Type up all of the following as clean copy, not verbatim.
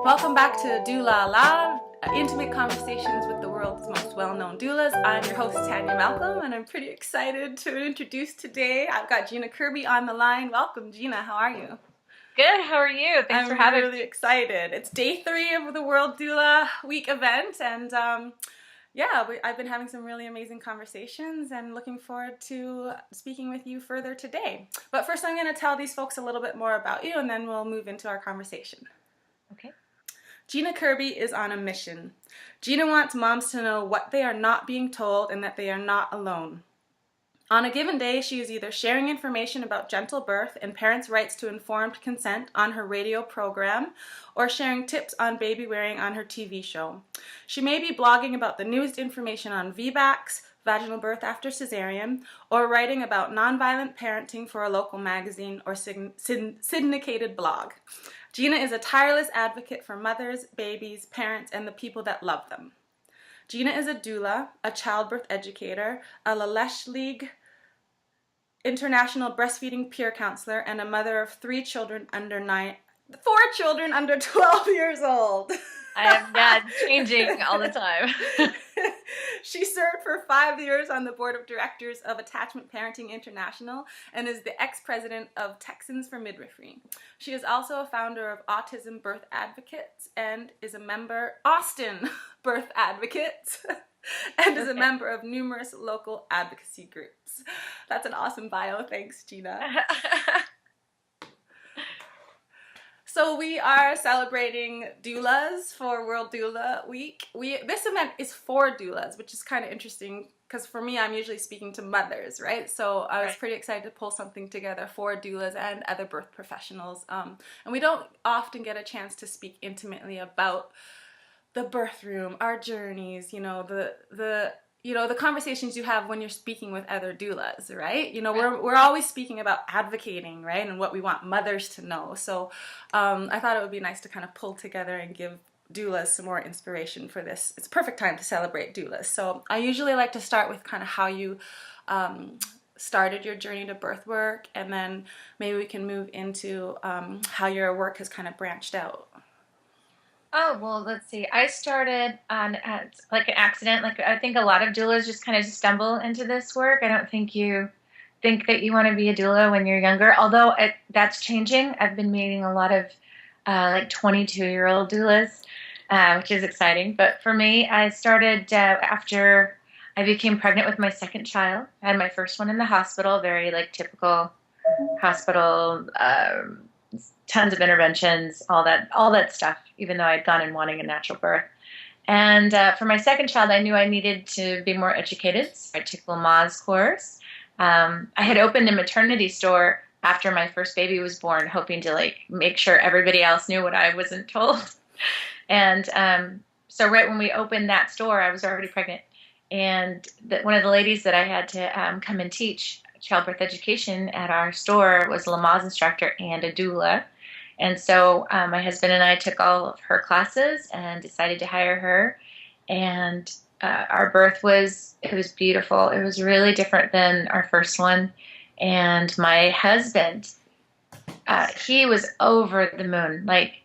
Welcome back to DOULA-LA, intimate conversations with the world's most well-known doulas. I'm your host, Tanya Malcolm, and I'm pretty excited to introduce today. I've got Gena Kirby on the line. Welcome, Gena. How are you? Good. How are you? Thanks for having me. I'm really excited. It's day 3 of the World Doula Week event, and I've been having some really amazing conversations and looking forward to speaking with you further today. But first, I'm going to tell these folks a little bit more about you, and then we'll move into our conversation. Okay. Gena Kirby is on a mission. Gena wants moms to know what they are not being told and that they are not alone. On a given day, she is either sharing information about gentle birth and parents' rights to informed consent on her radio program, or sharing tips on baby wearing on her TV show. She may be blogging about the newest information on VBACs, vaginal birth after cesarean, or writing about nonviolent parenting for a local magazine or syndicated blog. Gena is a tireless advocate for mothers, babies, parents, and the people that love them. Gena is a doula, a childbirth educator, a Lalesh League international breastfeeding peer counselor, and a mother of 4 children under 12 years old. I am changing all the time. She served for 5 years on the board of directors of Attachment Parenting International and is the ex-president of Texans for Midwifery. She is also a founder of Autism Birth Advocates and is a member, Austin Birth Advocates, and is a member of numerous local advocacy groups. That's an awesome bio. Thanks, Gena. So we are celebrating doulas for World Doula Week. This event is for doulas, which is kind of interesting because for me, I'm usually speaking to mothers, right? So I was pretty excited to pull something together for doulas and other birth professionals. And we don't often get a chance to speak intimately about the birth room, our journeys, the conversations you have when you're speaking with other doulas, right? We're always speaking about advocating, right? And what we want mothers to know. So I thought it would be nice to kind of pull together and give doulas some more inspiration for this. It's a perfect time to celebrate doulas. So I usually like to start with kind of how you started your journey to birth work, and then maybe we can move into how your work has kind of branched out. Oh, well, let's see. I started on like an accident. Like I think a lot of doulas just kind of stumble into this work. I don't think you think that you want to be a doula when you're younger, although that's changing. I've been meeting a lot of like 22-year-old doulas, which is exciting. But for me, I started after I became pregnant with my second child. I had my first one in the hospital, very like typical hospital, tons of interventions, all that stuff, even though I'd gone in wanting a natural birth. And for my second child, I knew I needed to be more educated. So I took Lamaze course. I had opened a maternity store after my first baby was born, hoping to like make sure everybody else knew what I wasn't told. And so right when we opened that store, I was already pregnant. And one of the ladies that I had to come and teach childbirth education at our store was a Lamaze instructor and a doula. And so my husband and I took all of her classes and decided to hire her. And our birth was beautiful. It was really different than our first one. And my husband, he was over the moon. Like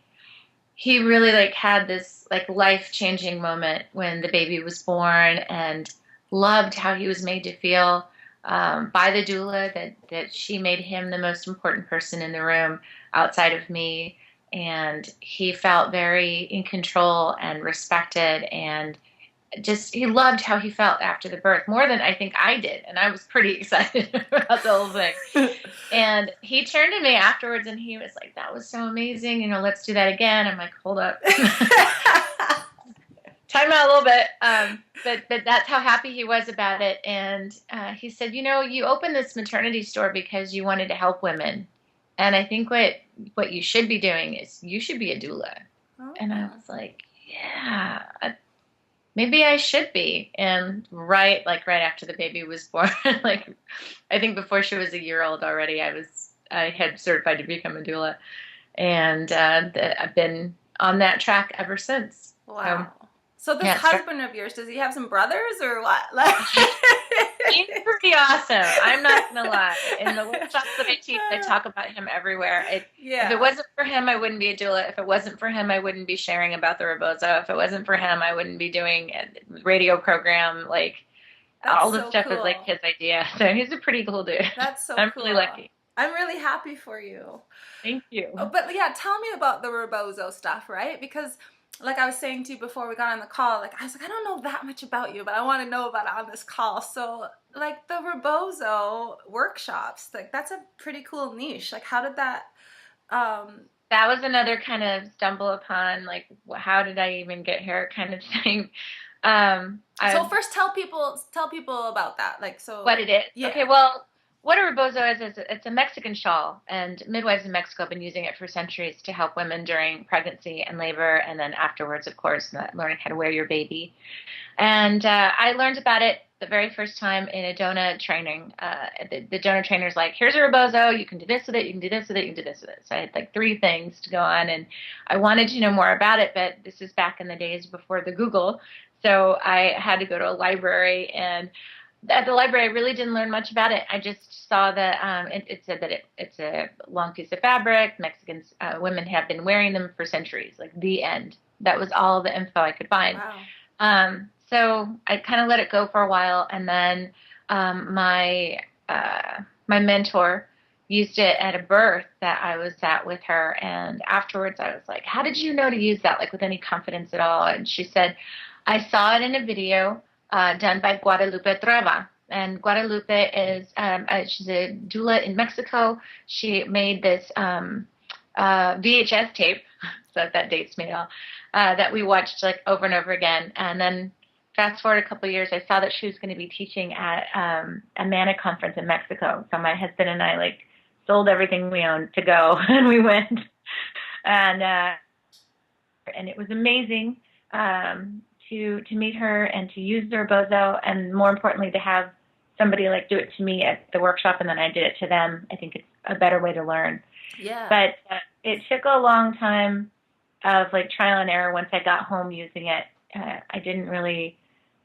he really like had this like life-changing moment when the baby was born, and loved how he was made to feel by the doula, that she made him the most important person in the room outside of me, and he felt very in control and respected, and just he loved how he felt after the birth more than I think I did, and I was pretty excited about the whole thing. And he turned to me afterwards and he was like, "That was so amazing, let's do that again." I'm like, "Hold up." Time out a little bit, but that's how happy he was about it. And he said, "You opened this maternity store because you wanted to help women, and I think what you should be doing is you should be a doula." Oh. And I was like, "Yeah, maybe I should be." And right after the baby was born, like I think before she was a year old already, I had certified to become a doula, and I've been on that track ever since. Wow. So this Yeah, it's husband of yours, does he have some brothers or what? Like, He's pretty awesome. I'm not gonna lie. In the workshops that I teach, I talk about him everywhere. If it yeah, wasn't for him, I wouldn't be a doula. If it wasn't for him, I wouldn't be sharing about the Rebozo. If it wasn't for him, I wouldn't be doing a radio program. Like that's all this so stuff is like cool. his idea. So he's a pretty cool dude. That's so I'm really cool. lucky. I'm really happy for you. Thank Oh, you. but yeah, tell me about the Rebozo stuff, right? Because like I was saying to you before we got on the call, like I was like, I don't know that much about you, but I want to know about it on this call. So like the Rebozo workshops, like that's a pretty cool niche. Like how did that um That was another kind of stumble upon, like, how did I even get here kind of thing. so I first tell people about that. Like What so it is. yeah. Okay, well, what a rebozo is it's a Mexican shawl, and midwives in Mexico have been using it for centuries to help women during pregnancy and labor, and then afterwards, of course, learning how to wear your baby. And I learned about it the very first time in a DONA training. The DONA trainer's like, here's a rebozo, you can do this with it, you can do this with it, you can do this with it. So I had like 3 things to go on, and I wanted to know more about it, but this is back in the days before the Google. So I had to go to a library, and at the library, I really didn't learn much about it. I just saw that it said that it's a long piece of fabric. Mexicans, women have been wearing them for centuries, like the end. That was all the info I could find. Wow. So I kind of let it go for a while, and then my mentor used it at a birth that I was at with her, and afterwards I was like, "How did you know to use that, like with any confidence at all?" And she said, "I saw it in a video done by Guadalupe Treva." And Guadalupe is she's a doula in Mexico. She made this VHS tape, so that dates me at all, that we watched like over and over again. And then fast forward a couple of years, I saw that she was going to be teaching at a MANA conference in Mexico. So my husband and I like sold everything we owned to go, and we went. And it was amazing to meet her and to use the rebozo, and more importantly, to have somebody like do it to me at the workshop, and then I did it to them. I think it's a better way to learn. Yeah. But it took a long time of like trial and error. Once I got home using it,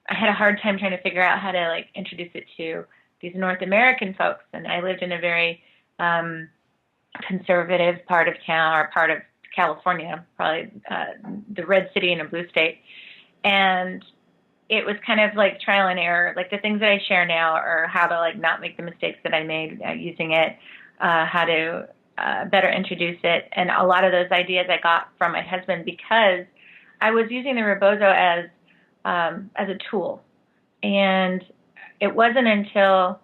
I had a hard time trying to figure out how to like introduce it to these North American folks. And I lived in a very conservative part of town, or part of California, probably the red city in a blue state. And it was kind of like trial and error. Like the things that I share now are how to like not make the mistakes that I made using it, how to better introduce it. And a lot of those ideas I got from my husband, because I was using the rebozo as a tool. And it wasn't until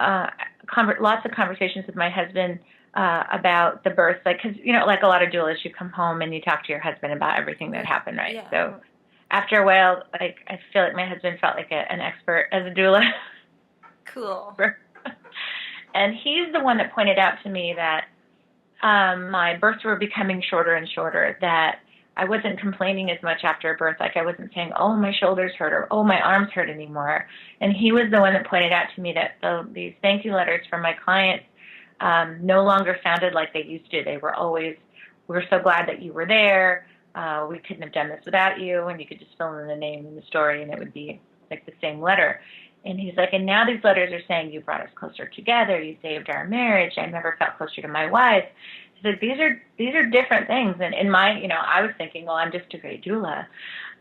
lots of conversations with my husband about the birth, like, because, you know, like a lot of doulas, you come home and you talk to your husband about everything that happened, right? Yeah. So after a while, like, I feel like my husband felt like an expert as a doula. Cool. And he's the one that pointed out to me that my births were becoming shorter and shorter, that I wasn't complaining as much after a birth. Like I wasn't saying, oh, my shoulders hurt, or oh, my arms hurt anymore. And he was the one that pointed out to me that these thank you letters from my clients no longer sounded like they used to. They were always, we're so glad that you were there. We couldn't have done this without you. And you could just fill in the name and the story, and it would be like the same letter. And he's like, and now these letters are saying you brought us closer together. You saved our marriage. I never felt closer to my wife. So these are different things. And in my, you know, I was thinking, well, I'm just a great doula.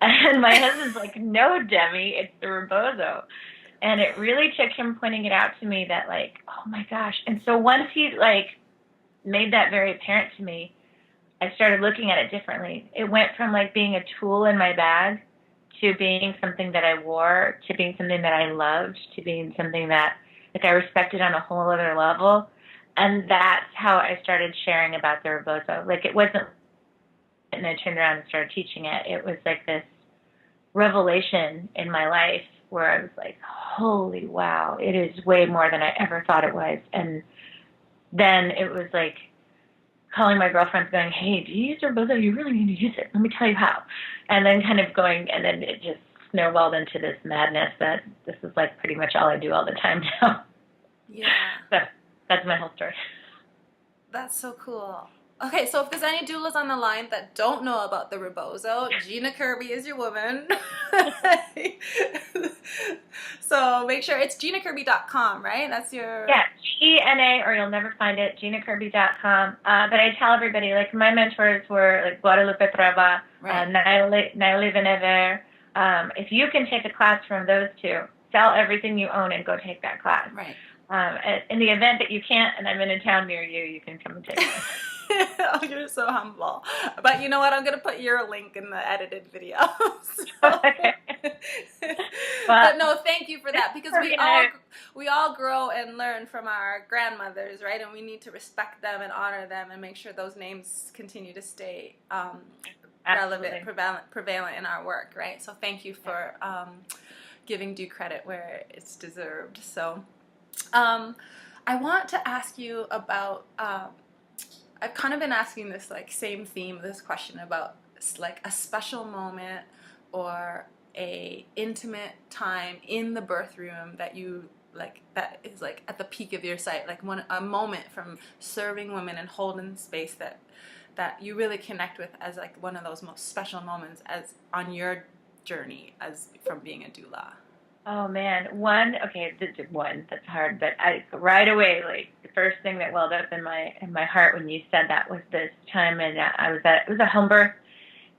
And my husband's like, no, Demi, it's the rebozo. And it really took him pointing it out to me that like, oh my gosh. And so once he like made that very apparent to me, I started looking at it differently. It went from like being a tool in my bag to being something that I wore, to being something that I loved, to being something that like I respected on a whole other level. And that's how I started sharing about the rebozo. Like it wasn't, and I turned around and started teaching it. It was like this revelation in my life where I was like, holy wow, it is way more than I ever thought it was. And then it was like calling my girlfriends going, hey, do you use rebozo? You really need to use it. Let me tell you how. And then kind of going, and then it just snowballed into this madness that this is like pretty much all I do all the time now. Yeah. So that's my whole story. That's so cool. Okay, so if there's any doulas on the line that don't know about the Rebozo, Gena Kirby is your woman. So make sure it's genakirby.com, right? That's your... Yeah, GENA, or you'll never find it, GenaKirby.com. But I tell everybody, like, my mentors were, like, Guadalupe Treva, Right. Naomi Venever. If you can take a class from those two, sell everything you own and go take that class. Right. In the event that you can't, and I'm in a town near you, you can come and take it. Oh, you're so humble. But you know what? I'm going to put your link in the edited video. So. But no, thank you for that, because we all grow and learn from our grandmothers, right? And we need to respect them and honor them and make sure those names continue to stay relevant, prevalent in our work, right? So thank you for giving due credit where it's deserved. So I want to ask you about... I've kind of been asking this like same theme, this question about like a special moment or a intimate time in the birth room that you like, that is like at the peak of your site, like a moment from serving women and holding space that you really connect with as like one of those most special moments as on your journey as from being a doula. Oh man, one, that's hard, but right away, like the first thing that welled up in my heart when you said that was this time, and it was a home birth,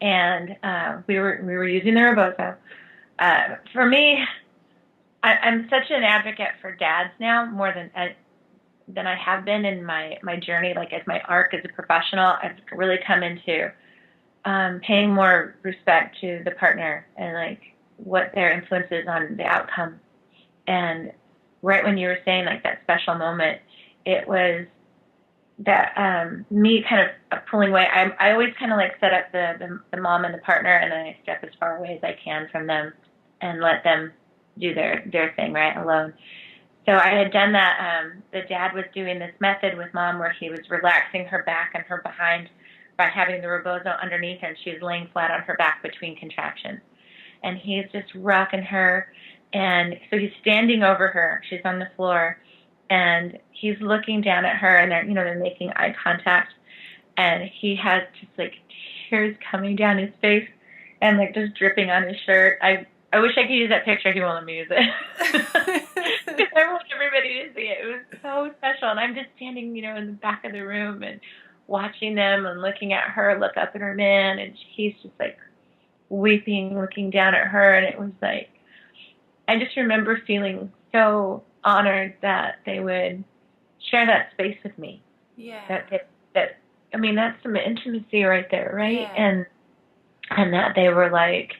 and we were using the Rebozo. For me, I'm such an advocate for dads now, more than I have been in my journey, like as my arc as a professional. I've really come into paying more respect to the partner and like what their influence is on the outcome. And right when you were saying like that special moment, it was that me kind of pulling away. I always kind of like set up the mom and the partner, and then I step as far away as I can from them and let them do their thing, right, alone. So I had done that. The dad was doing this method with mom where he was relaxing her back and her behind by having the Rebozo underneath her, and she was laying flat on her back between contractions. And he's just rocking her, and so he's standing over her. She's on the floor, and he's looking down at her, and they're making eye contact, and he has just like tears coming down his face, and like just dripping on his shirt. I wish I could use that picture. He won't let me use it. Because I want everybody to see it. It was so special, and I'm just standing, in the back of the room and watching them and looking at her look up at her man, and he's just like weeping, looking down at her, and it was like, I just remember feeling so honored that they would share that space with me. Yeah. That's some intimacy right there, right? Yeah. And that they were like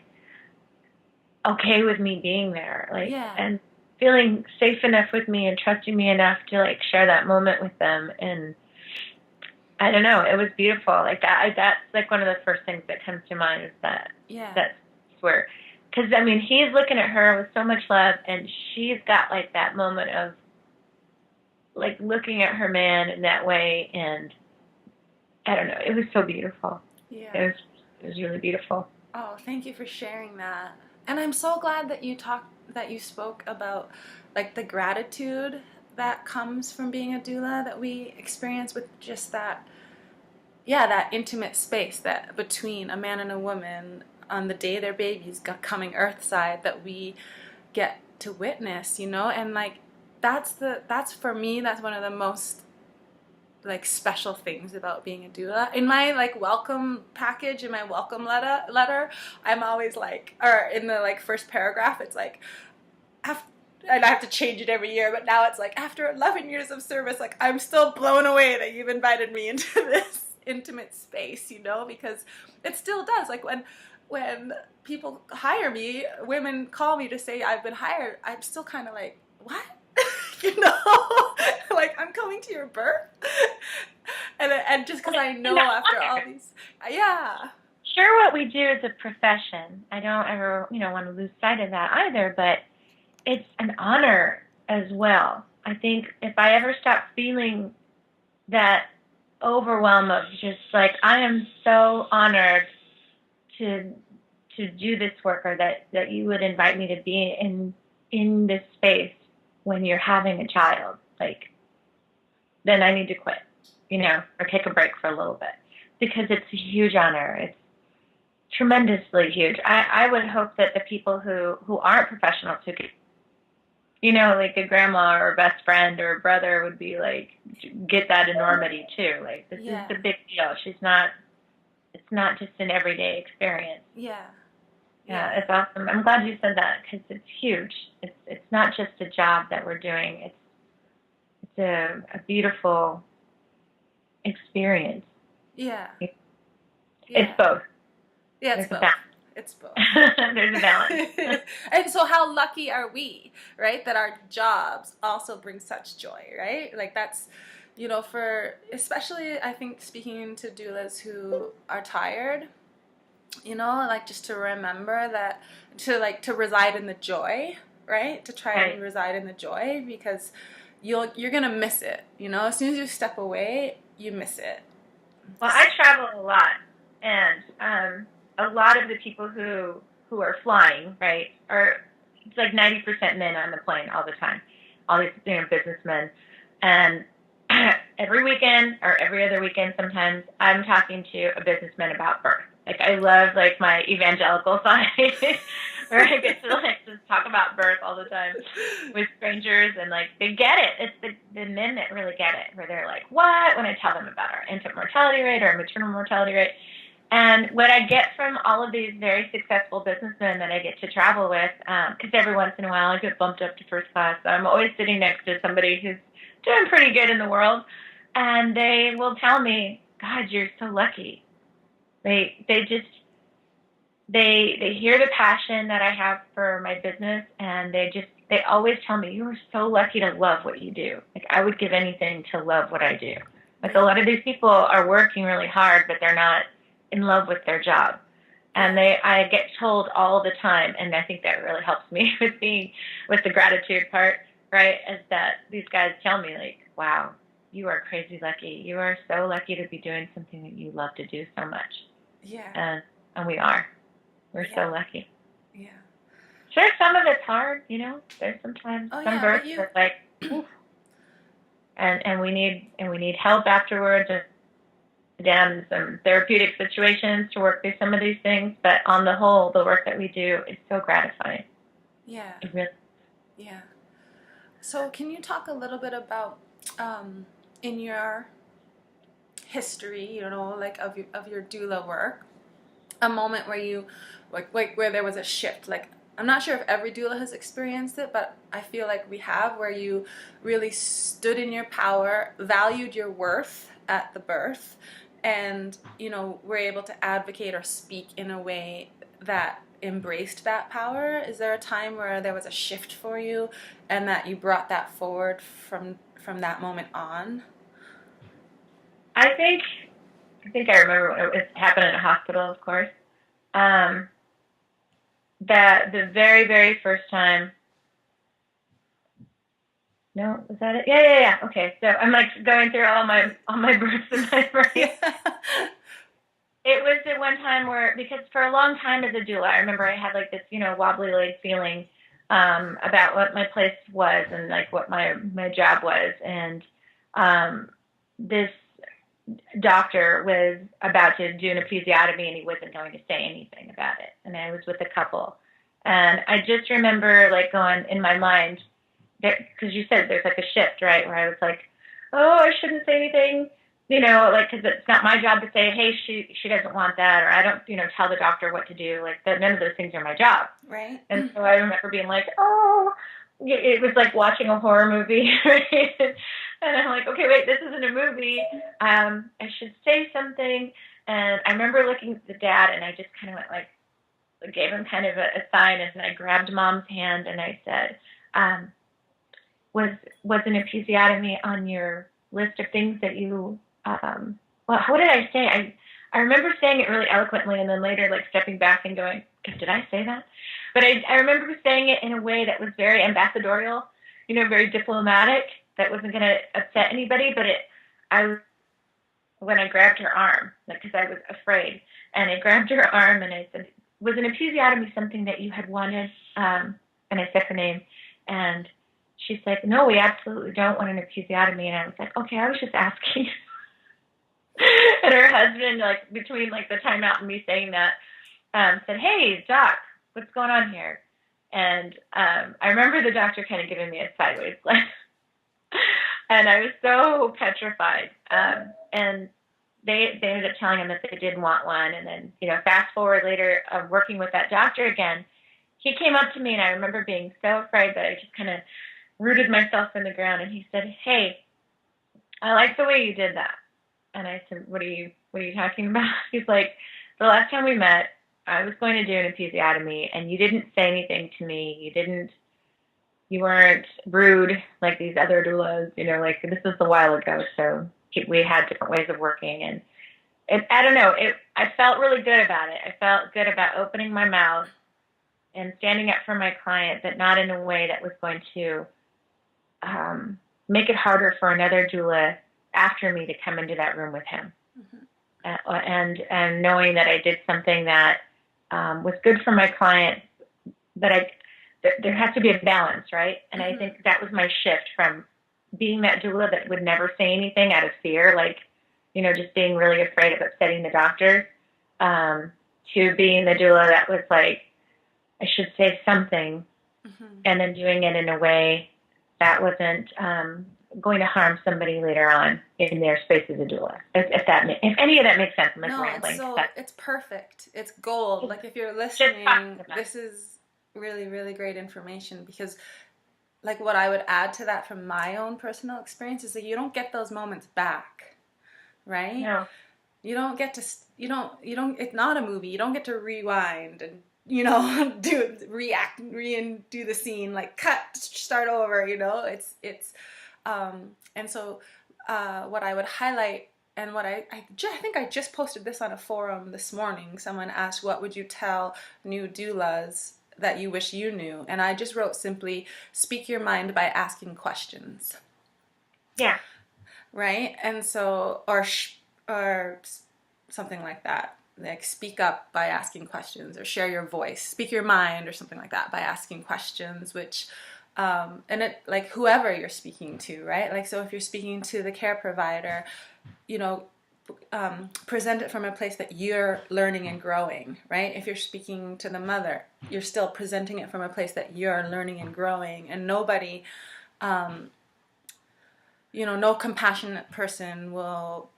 okay with me being there, like, yeah. and feeling safe enough with me and trusting me enough to like share that moment with them. And I don't know, it was beautiful. Like that's like one of the first things that comes to mind is that. Yeah. That's where, because he's looking at her with so much love, and she's got like that moment of like looking at her man in that way, and I don't know, it was so beautiful. Yeah. It was really beautiful. Oh, thank you for sharing that. And I'm so glad that you spoke about like the gratitude that comes from being a doula that we experience with just that intimate space that between a man and a woman on the day their baby's coming earthside that we get to witness, and like that's for me, that's one of the most like special things about being a doula. In my like welcome package, in my welcome letter, I'm always like, or in the like first paragraph, it's like, and I have to change it every year, but now it's like, after 11 years of service, like I'm still blown away that you've invited me into this intimate space, because it still does. Like when people hire me, women call me to say I've been hired, I'm still kind of like, what? Like I'm coming to your birth, and just because I know after all these, Sure, what we do is a profession. I don't ever, want to lose sight of that either, but it's an honor as well. I think if I ever stop feeling that overwhelm of just like, I am so honored to do this work, or that you would invite me to be in this space when you're having a child, like, then I need to quit. or take a break for a little bit, because it's a huge honor. It's tremendously huge. I would hope that the people who aren't professionals, who could, like a grandma or a best friend or a brother would be like, get that enormity too. Like, this is the big deal. It's not just an everyday experience. Yeah, it's awesome. I'm glad you said that, because it's huge. It's not just a job that we're doing. It's a beautiful experience. It's both. Yeah, it's both. It's both. There's a balance. And so how lucky are we, right, that our jobs also bring such joy, right? Like, that's, for, especially, I think, speaking to doulas who are tired, like, just to remember that, to reside in the joy, right? To try and reside in the joy, because you're going to miss it, as soon as you step away, you miss it. Well, I travel a lot, and a lot of the people who are flying, right, it's like 90% men on the plane all the time, all these businessmen, and every weekend or every other weekend sometimes I'm talking to a businessman about birth. Like, I love, like, my evangelical side where I get to, like, just talk about birth all the time with strangers, and, like, they get it. It's the men that really get it, where they're like, what? When I tell them about our infant mortality rate or our maternal mortality rate. And what I get from all of these very successful businessmen that I get to travel with, because every once in a while I get bumped up to first class, so I'm always sitting next to somebody who's doing pretty good in the world, and they will tell me, God, you're so lucky. They hear the passion that I have for my business, and they always tell me, you are so lucky to love what you do. Like, I would give anything to love what I do. Like, a lot of these people are working really hard, but they're not in love with their job. And I get told all the time, and I think that really helps me with the gratitude part, right, is that these guys tell me, like, wow, you are crazy lucky. You are so lucky to be doing something that you love to do so much. Yeah. And we are. We're so lucky. Yeah. Sure, some of it's hard, There's sometimes some births are like, oof. And we need help afterwards, and some therapeutic situations to work through some of these things. But on the whole, the work that we do is so gratifying. Yeah. It really. Yeah. So can you talk a little bit about in your history, like of your doula work, a moment where you like where there was a shift? Like, I'm not sure if every doula has experienced it, but I feel like we have, where you really stood in your power, valued your worth at the birth, and were able to advocate or speak in a way that embraced that power. Is there a time where there was a shift for you, and that you brought that forward from that moment on? I think I remember when it happened in a hospital, of course. That the very, very first time. No, was that it? Yeah. Okay, so I'm like going through all my births in my brain. It was the one time where, because for a long time as a doula, I remember I had like this, wobbly leg feeling about what my place was and like what my job was, and this doctor was about to do an episiotomy, and he wasn't going to say anything about it. And I was with a couple, and I just remember like going in my mind, because you said there's like a shift, right, where I was like, oh, I shouldn't say anything, like, because it's not my job to say, hey, she doesn't want that, or I don't, tell the doctor what to do. Like, that, none of those things are my job. Right. And so I remember being like, oh, it was like watching a horror movie, right? And I'm like, okay, wait, this isn't a movie. I should say something. And I remember looking at the dad, and I just kind of went like, gave him kind of a sign, and I grabbed Mom's hand, and I said, was an episiotomy on your list of things that you, what did I say? I remember saying it really eloquently, and then later like stepping back and going, did I say that? But I remember saying it in a way that was very ambassadorial, very diplomatic, that wasn't going to upset anybody. But when I grabbed her arm, because I was afraid, and I grabbed her arm and I said, was an episiotomy something that you had wanted? And I said her name, and she's like, no, we absolutely don't want an episiotomy. And I was like, okay, I was just asking. And her husband, like between like the timeout and me saying that, said, "Hey, doc, what's going on here?" And I remember the doctor kind of giving me a sideways glance, and I was so petrified. And they ended up telling him that they didn't want one. And then, fast forward later, working with that doctor again, he came up to me, and I remember being so afraid that I just kind of rooted myself in the ground. And he said, "Hey, I like the way you did that." And I said, what are you talking about? He's like, "The last time we met, I was going to do an episiotomy, and you didn't say anything to me. You weren't rude like these other doulas, like this was a while ago. So we had different ways of working, and I don't know, I felt really good about it. I felt good about opening my mouth and standing up for my client, but not in a way that was going to make it harder for another doula after me to come into that room with him. And knowing that I did something that was good for my client, but there has to be a balance, right? And I think that was my shift from being that doula that would never say anything out of fear, like, just being really afraid of upsetting the doctor, to being the doula that was like, I should say something, and then doing it in a way that wasn't going to harm somebody later on in their space as a doula. If any of that makes sense, I'm rambling. It's perfect. It's gold. Like, if you're listening, this is really, really great information, because like what I would add to that from my own personal experience is that you don't get those moments back, right? No. You don't get to, it's not a movie. You don't get to rewind and, do the scene, like cut, start over, and so what I would highlight, and what I think I just posted this on a forum this morning. Someone asked, what would you tell new doulas that you wish you knew? And I just wrote simply, speak your mind by asking questions. Yeah. Right? And so, or something like that. Like, speak up by asking questions, or share your voice, speak your mind, or something like that by asking questions, which, and it, like, whoever you're speaking to, right? Like, so if you're speaking to the care provider, present it from a place that you're learning and growing, right? If you're speaking to the mother, you're still presenting it from a place that you're learning and growing, and nobody, no compassionate person will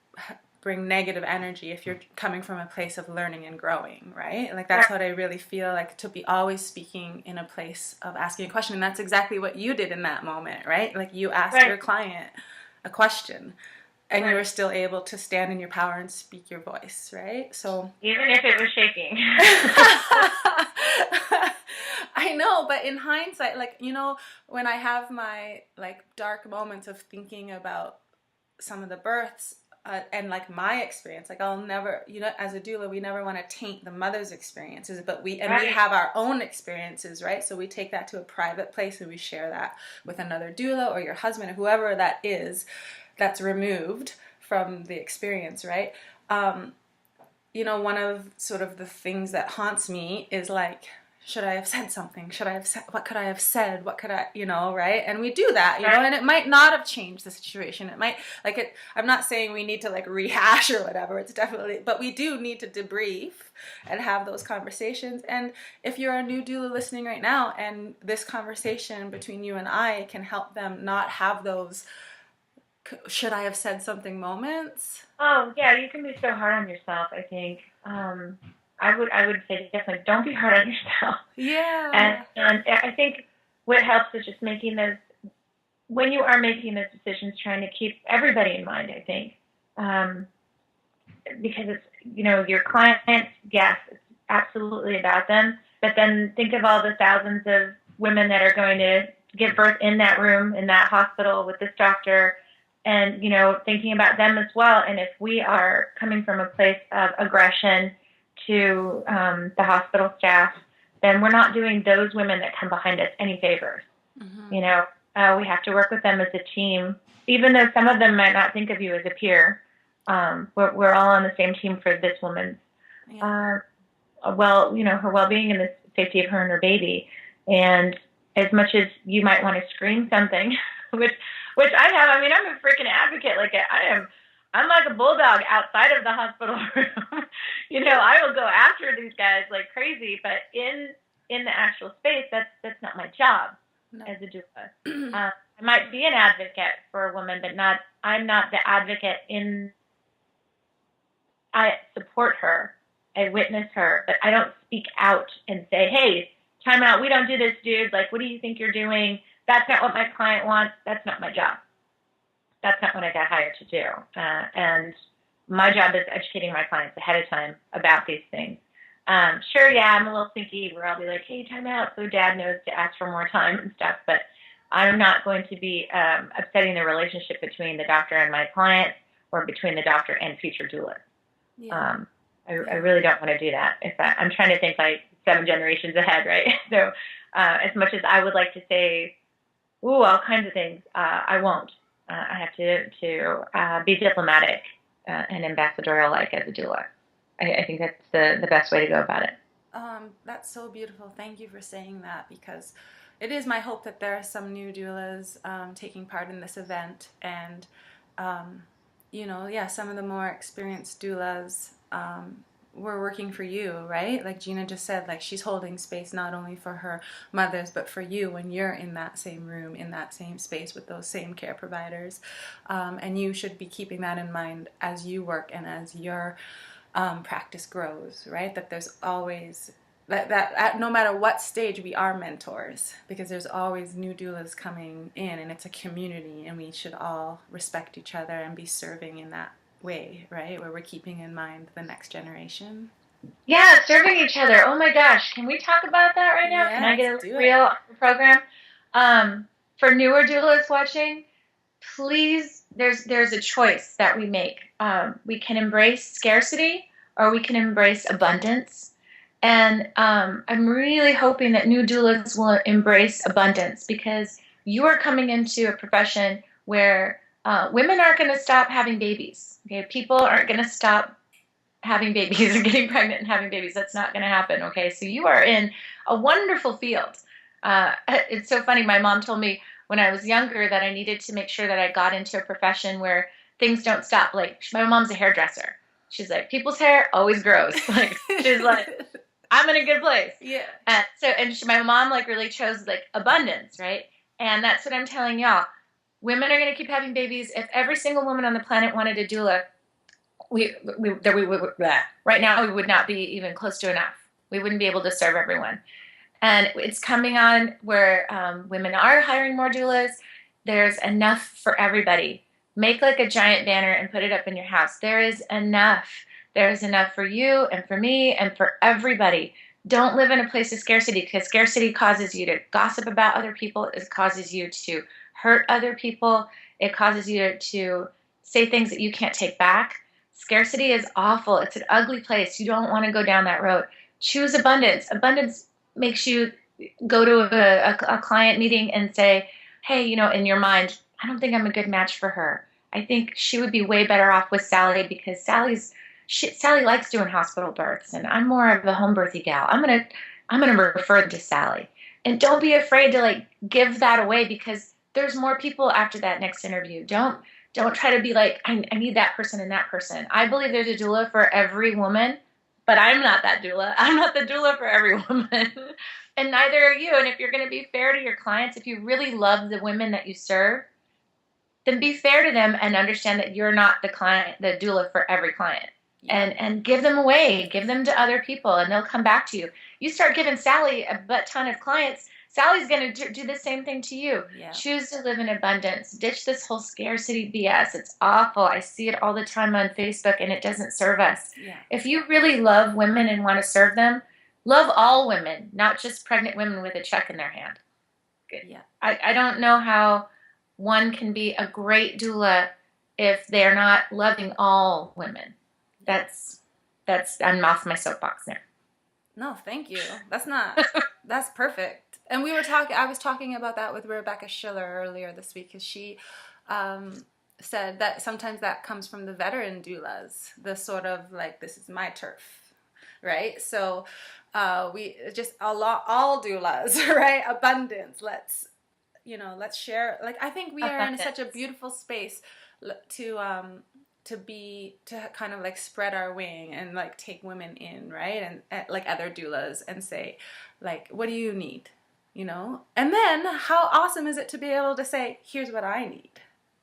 bring negative energy if you're coming from a place of learning and growing, right? Like, that's what I really feel like, to be always speaking in a place of asking a question. And that's exactly what you did in that moment, right? Like, you asked your client a question, and you were still able to stand in your power and speak your voice, right? So even if it was shaking. I know, but in hindsight, like, when I have my like dark moments of thinking about some of the births, and like my experience, like, I'll never, as a doula, we never want to taint the mother's experiences, but we have our own experiences, right? So we take that to a private place, and we share that with another doula or your husband or whoever that is that's removed from the experience, right? One of sort of the things that haunts me is like, should I have said something? What could I have said? What could I, right? And we do that, and it might not have changed the situation. It might, I'm not saying we need to like rehash or whatever. It's definitely, but we do need to debrief and have those conversations. And if you're a new doula listening right now, and this conversation between you and I can help them not have those, should I have said something moments? Oh, yeah, you can be so hard on yourself, I think. I would say definitely don't be hard on yourself. Yeah. And I think what helps is just when you are making those decisions, trying to keep everybody in mind, I think. Because it's, your clients, yes, it's absolutely about them. But then think of all the thousands of women that are going to give birth in that room, in that hospital with this doctor, and, thinking about them as well. And if we are coming from a place of aggression to the hospital staff, then we're not doing those women that come behind us any favors. We have to work with them as a team, even though some of them might not think of you as a peer. We're all on the same team for this woman's her well-being and the safety of her and her baby. And as much as you might want to scream something, which I have, I'm a freaking advocate. Like, I'm like a bulldog outside of the hospital room. I will go after these guys like crazy, but in the actual space, that's not my job No. as a doula. I might be an advocate for a woman, but I'm not the advocate I support her, I witness her, but I don't speak out and say, hey, time out, we don't do this, dude. Like, what do you think you're doing? That's not what my client wants. That's not my job. That's not what I got hired to do. And my job is educating my clients ahead of time about these things. Sure, yeah, I'm a little sneaky where I'll be like, hey, time out, so dad knows to ask for more time and stuff, but I'm not going to be upsetting the relationship between the doctor and my client or between the doctor and future doula. Yeah. I really don't want to do that. I'm trying to think like 7 generations ahead, right? So as much as I would like to say, all kinds of things, I won't. I have to be diplomatic and ambassadorial like as a doula. I think that's the best way to go about it. That's so beautiful. Thank you for saying that, because it is my hope that there are some new doulas taking part in this event, and some of the more experienced doulas were working for you, right? Like Gena just said, like she's holding space not only for her mothers, but for you when you're in that same room, in that same space with those same care providers. And you should be keeping that in mind as you work and as your practice grows, right? That there's always that no matter what stage, we are mentors, because there's always new doulas coming in, and it's a community, and we should all respect each other and be serving in that way, right? Where we're keeping in mind the next generation. Yeah, serving each other. Oh my gosh, can we talk about that right now? Yeah, Can I get let's a do real program? For newer doulas watching, please, there's a choice that we make. We can embrace scarcity or we can embrace abundance. And I'm really hoping that new doulas will embrace abundance, because you are coming into a profession where women aren't going to stop having babies. Okay, people aren't going to stop having babies or getting pregnant and having babies. That's not going to happen. Okay, so you are in a wonderful field. It's so funny. My mom told me when I was younger that I needed to make sure that I got into a profession where things don't stop. Like, my mom's a hairdresser. She's like, people's hair always grows. Like, she's like, I'm in a good place. Yeah. My mom like really chose like abundance, right? And that's what I'm telling y'all. Women are going to keep having babies. If every single woman on the planet wanted a doula, right now we would not be even close to enough. We wouldn't be able to serve everyone. And it's coming on where women are hiring more doulas. There's enough for everybody. Make like a giant banner and put it up in your house. There is enough. There is enough for you and for me and for everybody. Don't live in a place of scarcity, because scarcity causes you to gossip about other people. It causes you to hurt other people. It causes you to say things that you can't take back. Scarcity is awful. It's an ugly place. You don't want to go down that road. Choose abundance. Abundance makes you go to a client meeting and say, hey, in your mind, I don't think I'm a good match for her. I think she would be way better off with Sally, because Sally likes doing hospital births, and I'm more of a home birthy gal. I'm gonna refer them to Sally. And don't be afraid to like give that away, because there's more people after that next interview. Don't try to be like, I need that person and that person. I believe there's a doula for every woman, but I'm not that doula. I'm not the doula for every woman. And neither are you. And if you're going to be fair to your clients, if you really love the women that you serve, then be fair to them and understand that you're not the doula for every client. And give them away. Give them to other people, and they'll come back to you. You start giving Sally a butt ton of clients, Sally's going to do the same thing to you. Yeah. Choose to live in abundance. Ditch this whole scarcity BS. It's awful. I see it all the time on Facebook, and it doesn't serve us. Yeah. If you really love women and want to serve them, love all women, not just pregnant women with a check in their hand. Yeah. I don't know how one can be a great doula if they're not loving all women. That's I'm off my soapbox there. No, thank you. That's perfect. And I was talking about that with Rebecca Schiller earlier this week, because she said that sometimes that comes from the veteran doulas, the sort of like, this is my turf, right? So we just all doulas, right? Abundance. Let's share. Like, I think we are in such a beautiful space to to kind of like spread our wing and like take women in, right? And like other doulas and say, like, what do you need? You know? And then how awesome is it to be able to say, here's what I need,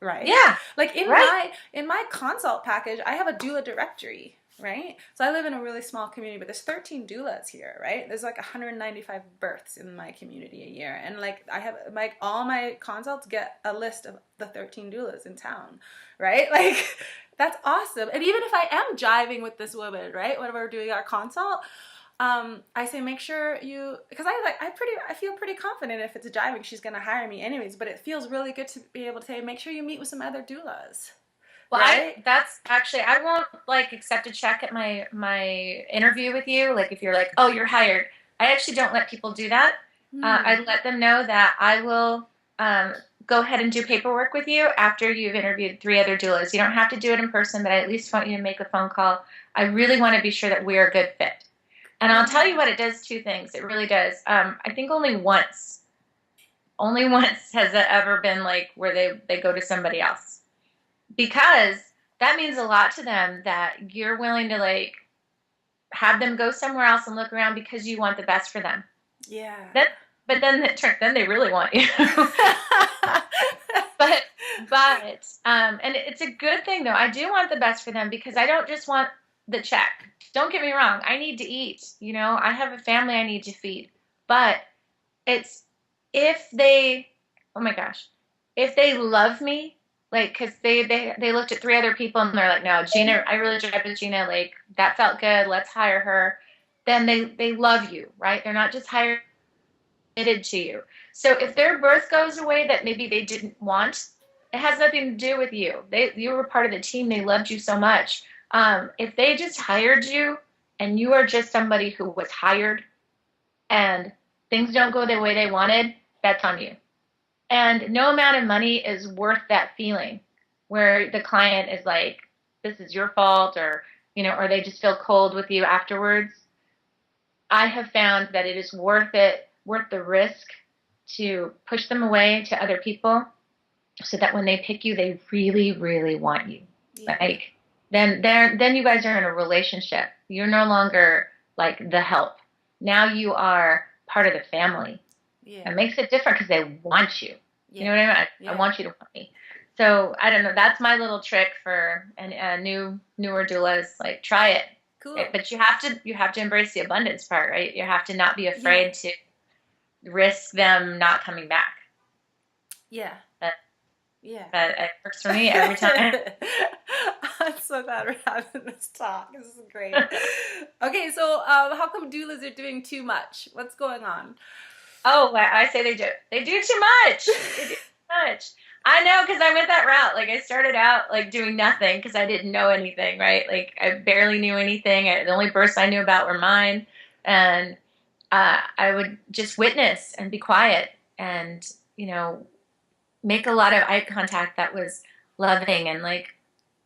right? Yeah. Like Right. in my consult package, I have a doula directory, right? So I live in a really small community, but there's 13 doulas here, right? There's like 195 births in my community a year. And like I have like all my consults get a list of the 13 doulas in town, right? Like that's awesome. And even if I am jiving with this woman, right, when we're doing our consult, I say make sure you, because I feel pretty confident if it's a jiving she's gonna hire me anyways. But it feels really good to be able to say make sure you meet with some other doulas, Well, right? that's actually, I won't like accept a check at my interview with you. Like if you're like, oh, you're hired. I actually don't let people do that. I let them know that I will go ahead and do paperwork with you after you've interviewed 3 other doulas. You don't have to do it in person, but I at least want you to make a phone call. I really want to be sure that we're a good fit. And I'll tell you what, it does 2 things. It really does. I think only once has it ever been like where they go to somebody else. Because that means a lot to them that you're willing to like have them go somewhere else and look around because you want the best for them. Yeah. But then they really want you. but and it's a good thing though. I do want the best for them because I don't just want the check. Don't get me wrong. I need to eat. You know, I have a family I need to feed. But it's if they, oh my gosh, if they love me. Like, because they looked at 3 other people and they're like, no, Gena, I really jive with Gena. Like, that felt good. Let's hire her. Then they love you, right? They're not just hired, committed to you. So if their birth goes away that maybe they didn't want, it has nothing to do with you. You were part of the team. They loved you so much. If they just hired you and you are just somebody who was hired and things don't go the way they wanted, that's on you. And no amount of money is worth that feeling where the client is like, this is your fault, or, you know, or they just feel cold with you afterwards. I have found that it is worth the risk to push them away to other people so that when they pick you, they really, really want you. Yeah. Like, then you guys are in a relationship. You're no longer like the help. Now you are part of the family. Yeah. It makes it different because they want you. Yeah. You know what I mean? Yeah. I want you to want me. So I don't know. That's my little trick for newer doulas. Like, try it. Cool. But you have to embrace the abundance part, right? You have to not be afraid to risk them not coming back. Yeah. But it works for me every time. I'm so glad we're having this talk. This is great. Okay, so how come doulas are doing too much? What's going on? Oh, I say they do. They do too much. They do too much. I know, because I went that route. Like, I started out, like, doing nothing because I didn't know anything, right? Like, I barely knew anything. The only births I knew about were mine. And I would just witness and be quiet and, you know, make a lot of eye contact that was loving and, like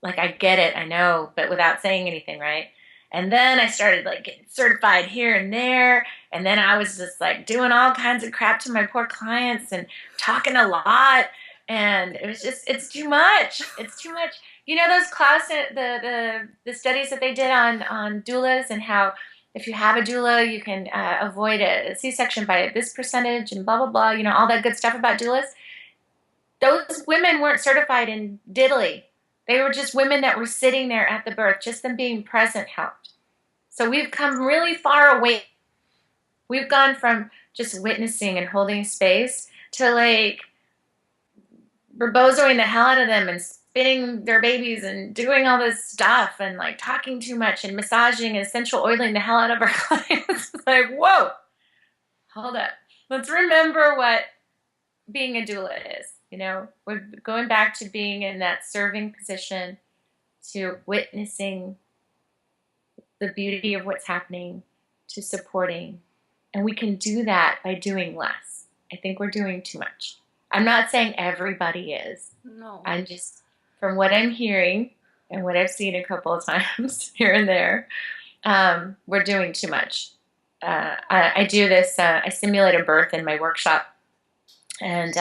I get it, I know, but without saying anything, right? And then I started, like, getting certified here and there. And then I was just, like, doing all kinds of crap to my poor clients and talking a lot. And it was just, it's too much. It's too much. You know, those the studies that they did on doulas and how if you have a doula, you can avoid a C-section by this percentage and blah, blah, blah. You know, all that good stuff about doulas. Those women weren't certified in diddly. They were just women that were sitting there at the birth. Just them being present helped. So we've come really far away. We've gone from just witnessing and holding space to, like, Rebozoing the hell out of them and spinning their babies and doing all this stuff and, like, talking too much and massaging and essential oiling the hell out of our clients. It's like, whoa, hold up. Let's remember what being a doula is. You know, we're going back to being in that serving position, to witnessing the beauty of what's happening, to supporting. And we can do that by doing less. I think we're doing too much. I'm not saying everybody is. No. I'm just, from what I'm hearing and what I've seen a couple of times here and there, we're doing too much. I do this, I simulate a birth in my workshop. And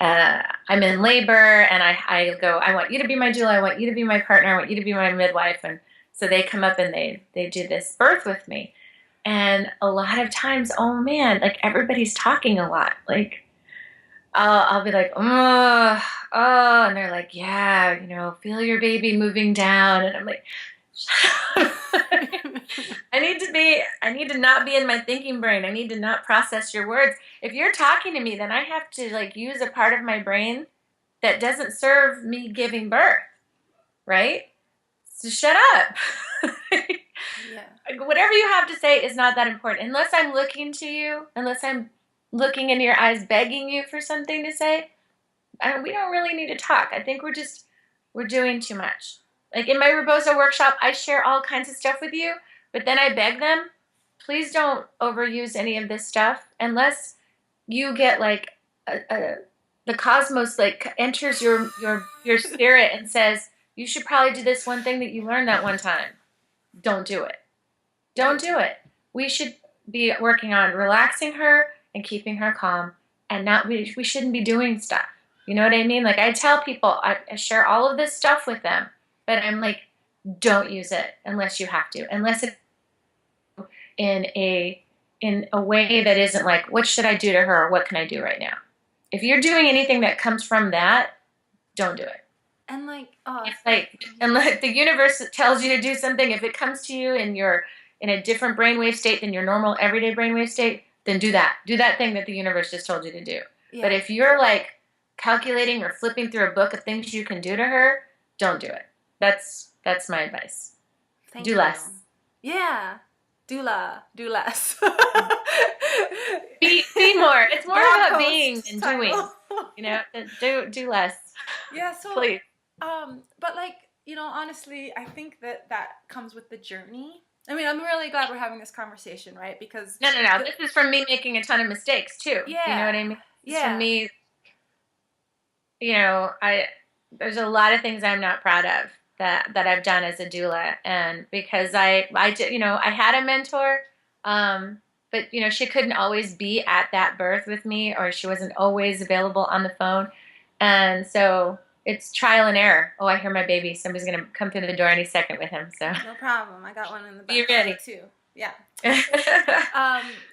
I'm in labor, and I go, I want you to be my doula, I want you to be my partner, I want you to be my midwife. And so they come up and they do this birth with me. And a lot of times, oh man, like everybody's talking a lot. Like I'll be like, oh, and they're like, yeah, feel your baby moving down. And I'm like, I need to not be in my thinking brain. I need to not process your words. If you're talking to me, then I have to like use a part of my brain that doesn't serve me giving birth, right? So shut up. Yeah. Whatever you have to say is not that important. Unless I'm looking to you, unless I'm looking into your eyes begging you for something to say, we don't really need to talk. I think we're doing too much. Like in my Rebozo workshop, I share all kinds of stuff with you, but then I beg them, please don't overuse any of this stuff unless you get like the cosmos like enters your spirit and says, you should probably do this one thing that you learned that one time. Don't do it. Don't do it. We should be working on relaxing her and keeping her calm, and not we shouldn't be doing stuff. You know what I mean? Like I tell people, I share all of this stuff with them, but I'm like, don't use it unless you have to, unless it's in a way that isn't like, what should I do to her? Or what can I do right now? If you're doing anything that comes from that, don't do it. And like, it's like, unless the universe tells you to do something, if it comes to you and you're in a different brainwave state than your normal everyday brainwave state, then do that. Do that thing that the universe just told you to do. Yeah. But if you're like calculating or flipping through a book of things you can do to her, don't do it. That's my advice. Thank do you. less. Yeah. Do less. be more. It's more about being than doing. Do less. Yeah, so please. But like, honestly, I think that comes with the journey. I mean, I'm really glad we're having this conversation, right? Because no. This is from me making a ton of mistakes too. Yeah. You know what I mean? It's yeah. From me, there's a lot of things I'm not proud of that I've done as a doula, and because I did, I had a mentor, but she couldn't always be at that birth with me, or she wasn't always available on the phone, and so it's trial and error. Oh, I hear my baby. Somebody's gonna come through the door any second with him. So no problem. I got one in the back. Be ready too. Yeah.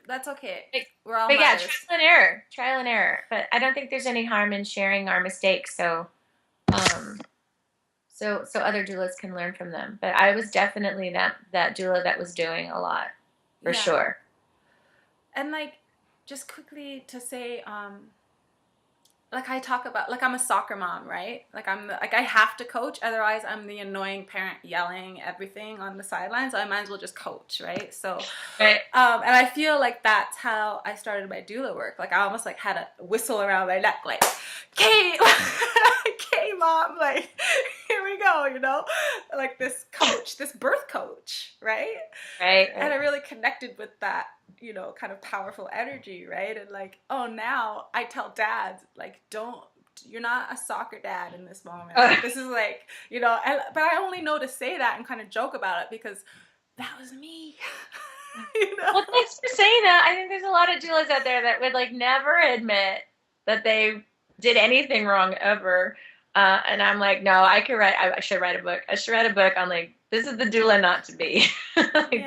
That's okay. We're all. But mothers. Yeah, trial and error. But I don't think there's any harm in sharing our mistakes. So other doulas can learn from them. But I was definitely that doula that was doing a lot, for sure. And like, just quickly to say, like I talk about, like I'm a soccer mom, right? Like I have to coach, otherwise I'm the annoying parent yelling everything on the sidelines. So I might as well just coach, right? So, right. And I feel like that's how I started my doula work. Like I almost like had a whistle around my neck, like, "Okay, okay, mom, like here we go," like this coach, this birth coach, right? Right. And I really connected with that. Kind of powerful energy, right? And like, oh, now I tell dads, like, you're not a soccer dad in this moment. Like, this is like, but I only know to say that and kind of joke about it because that was me. Well, thanks for saying that. I think there's a lot of doulas out there that would like never admit that they did anything wrong ever. And I'm like, no, I should write a book. I should write a book on like, this is the doula not to be.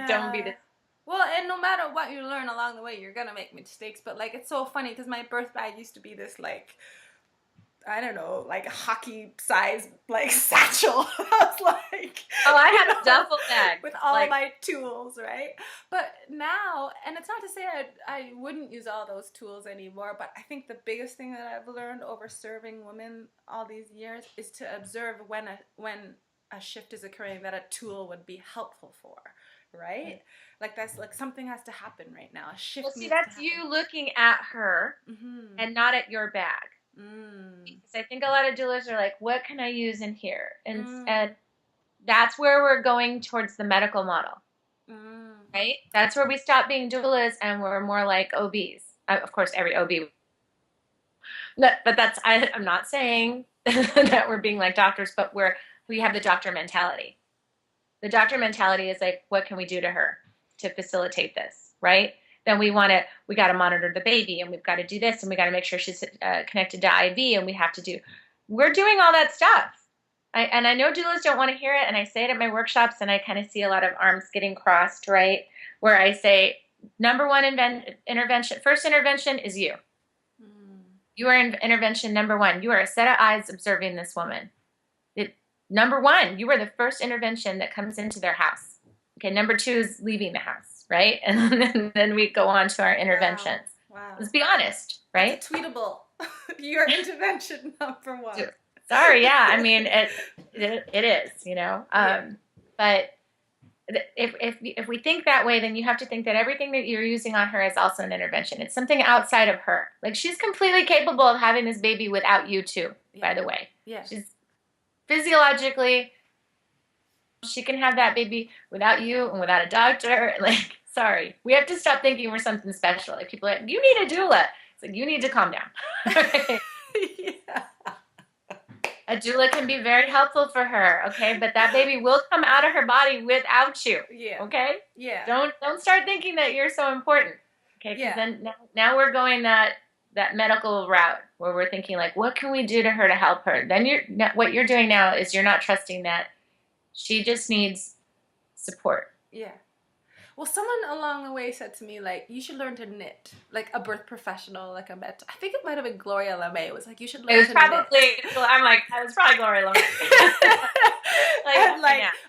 Don't be this. Well, and no matter what you learn along the way, you're going to make mistakes. But, like, it's so funny because my birth bag used to be this, like, I don't know, like hockey size, like, satchel. I was like... Oh, I had a duffel bag. With all my tools, right? But now, and it's not to say I wouldn't use all those tools anymore, but I think the biggest thing that I've learned over serving women all these years is to observe when a shift is occurring that a tool would be helpful for. Right? Like that's like something has to happen right now. A shift. Well, see, that's you looking at her and not at your bag. Because I think a lot of doulas are like, what can I use in here? And that's where we're going towards the medical model. Right? That's where we stop being doulas and we're more like OBs. Of course, every OB. But I'm not saying that we're being like doctors, but we have the doctor mentality. The doctor mentality is like, what can we do to her to facilitate this, right? then we got to monitor the baby, and we've got to do this, and we got to make sure she's connected to IV, and we're doing all that stuff. And I know doulas don't want to hear it, and I say it at my workshops, and I kind of see a lot of arms getting crossed, right? Where I say, number one intervention, first intervention is you. You are intervention number one. You are a set of eyes observing this woman. Number one, you are the first intervention that comes into their house. Okay, number two is leaving the house, right? And then we go on to our interventions. Wow. Let's be honest, right? It's tweetable. Your intervention number one. Sorry, yeah. I mean, it is, you know. But if we think that way, then you have to think that everything that you're using on her is also an intervention. It's something outside of her. Like, she's completely capable of having this baby without you too, by the way. Yeah. She's physiologically, she can have that baby without you and without a doctor. Like, sorry. We have to stop thinking we're something special. Like, people are like, you need a doula. It's like, you need to calm down. Yeah. A doula can be very helpful for her, okay? But that baby will come out of her body without you, okay? Yeah. Don't start thinking that you're so important, okay? Because then now we're going that medical route where we're thinking, like, what can we do to her to help her? Then what you're doing now is you're not trusting that she just needs support. Yeah. Well, someone along the way said to me, like, you should learn to knit, like a birth professional, like I think it might have been Gloria LeMay. It was like, you should learn to knit. It was probably Gloria LeMay.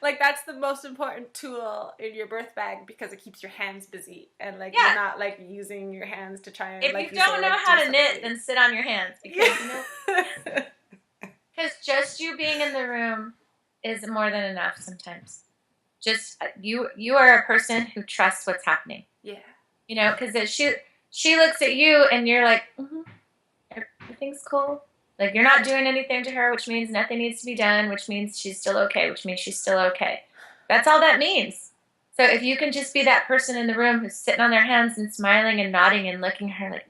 Like that's the most important tool in your birth bag because it keeps your hands busy and like you're not like using your hands to try and if like you don't know how to knit, then sit on your hands because because just you being in the room is more than enough sometimes. Just you are a person who trusts what's happening. Yeah. You know, because she looks at you and you're like, everything's cool. Like, you're not doing anything to her, which means nothing needs to be done, which means she's still okay, which means she's still okay. That's all that means. So if you can just be that person in the room who's sitting on their hands and smiling and nodding and looking at her like,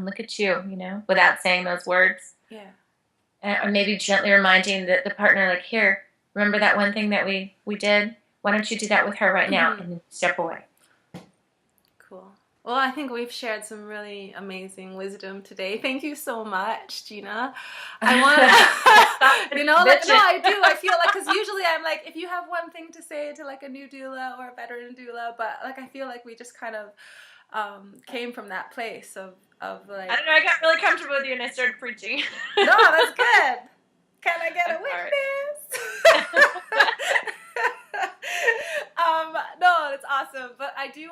look at you, you know, without saying those words. Yeah. Or maybe gently reminding the partner, like, here, remember that one thing that we did? Why don't you do that with her right now and then step away? Cool. Well, I think we've shared some really amazing wisdom today. Thank you so much, Gena. I want to, no, I do. I feel like, because usually I'm like, if you have one thing to say to like a new doula or a veteran doula, but like I feel like we just kind of came from that place of like. I don't know. I got really comfortable with you and I started preaching. No, that's good. Can I get a witness? No, it's awesome. But I do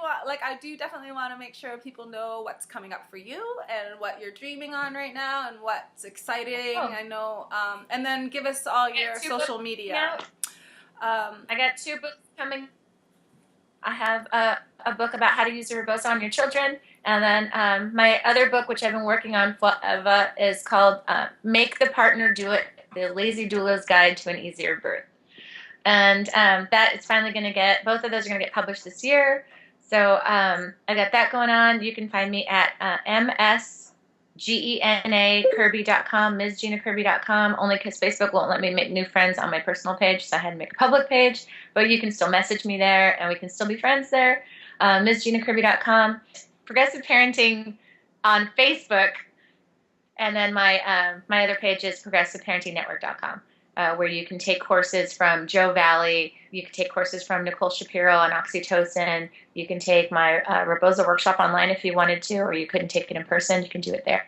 definitely want to make sure people know what's coming up for you and what you're dreaming on right now and what's exciting. I know, and then give us all your social media. I got 2 books coming. I have a book about how to use a Rebozo on your children, and then my other book, which I've been working on forever, is called Make the Partner Do It, The Lazy Doula's Guide to an Easier Birth. And that is finally going to both of those are going to get published this year. So I got that going on. You can find me at msgenakirby.com, msgenakirby.com, only because Facebook won't let me make new friends on my personal page, so I had to make a public page. But you can still message me there, and we can still be friends there. msgenakirby.com, Progressive Parenting on Facebook, and then my other page is progressiveparentingnetwork.com. Where you can take courses from Joe Valley, you can take courses from Nicole Shapiro on oxytocin, you can take my Rebozo workshop online if you wanted to, or you couldn't take it in person, you can do it there.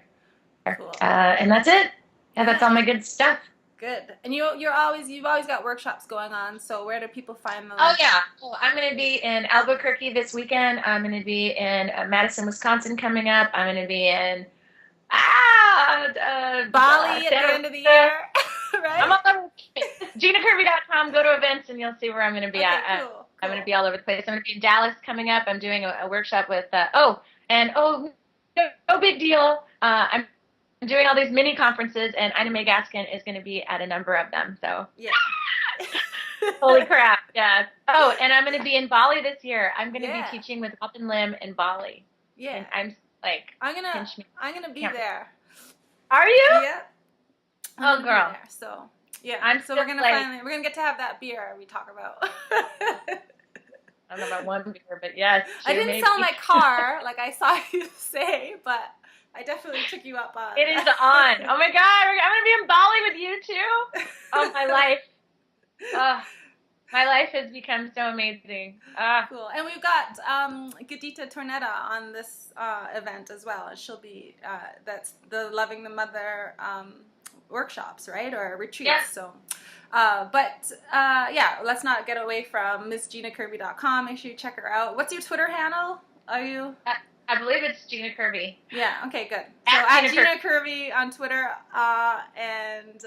Cool. And that's it. Yeah, that's all my good stuff. Good. And you've always got workshops going on, so where do people find them? Oh, yeah. Well, I'm going to be in Albuquerque this weekend. I'm going to be in Madison, Wisconsin coming up. I'm going to be in Bali at the end of the year. Right? I'm all over GenaKirby.com. Go to events and you'll see where I'm going to be at. Cool. I'm going to be all over the place. I'm going to be in Dallas coming up. I'm doing a workshop with, no big deal. I'm doing all these mini conferences, and Ina May Gaskin is going to be at a number of them. So, yeah. Holy crap. Yeah. Oh, and I'm going to be in Bali this year. I'm going to be teaching with Robin Lim in Bali. Yeah. And I'm like, I'm going to be there. Are you? Yeah. Oh, girl. So yeah, we're gonna get to have that beer we talk about. I don't know about one beer, but yes. I didn't maybe. sell my car like I saw you say, but I definitely took you up on it. Is on. Oh my God, I'm gonna be in Bali with you too. Oh, my life. My life has become so amazing. Cool. And we've got Gadita Tornetta on this event as well. She'll be, that's the Loving the Mother workshops, right? Or retreats. Yeah. So, yeah, let's not get away from MissGenaKirby.com. Make sure you check her out. What's your Twitter handle? Are you? I believe it's Gena Kirby. Yeah, okay, good. So at Gena Kirby on Twitter, and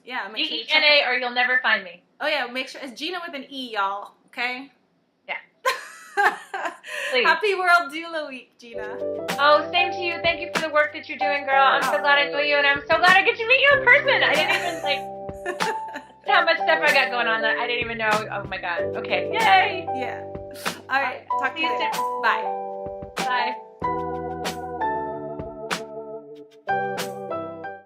yeah, make sure you check Gena, or you'll never find me. Oh yeah, make sure it's Gena with an E, y'all. Okay. Yeah. Happy World Doula Week, Gena. Oh, same to you. Thank you for the work that you're doing, girl. I'm so glad I know you, and I'm so glad I get to meet you in person. I didn't even how much stuff I got going on that I didn't even know. Oh my God. Okay. Yay. Yeah. All right. Talk to you soon. Bye. Bye.